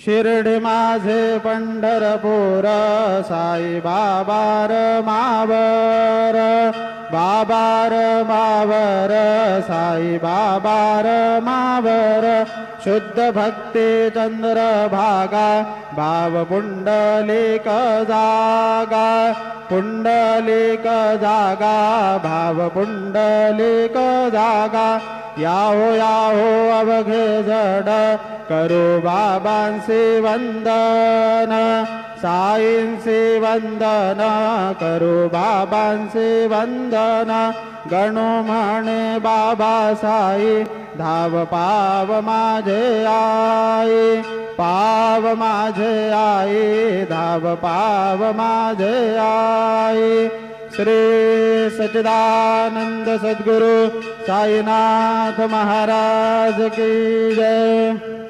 शिर्डी माझे पंढरपूर साई बाबार मावर बाबार मावर साई बाबार मावर शुद्ध भक्ती चंद्रभागा भाव पुंडलिक जागा पुंडलिक जागा भाव पुंडलिक जागा याहो याहो अवघे जड करू बाबांसी वंदन साईंसी वंदन करू बाबांसी वंदन गणू म्हणे बाबा साई धाव पाव माझे आई पाव माझे आई धाव पाव माझे आई। श्री सच्चिदानंद सद्गुरु साईनाथ महाराज की जय।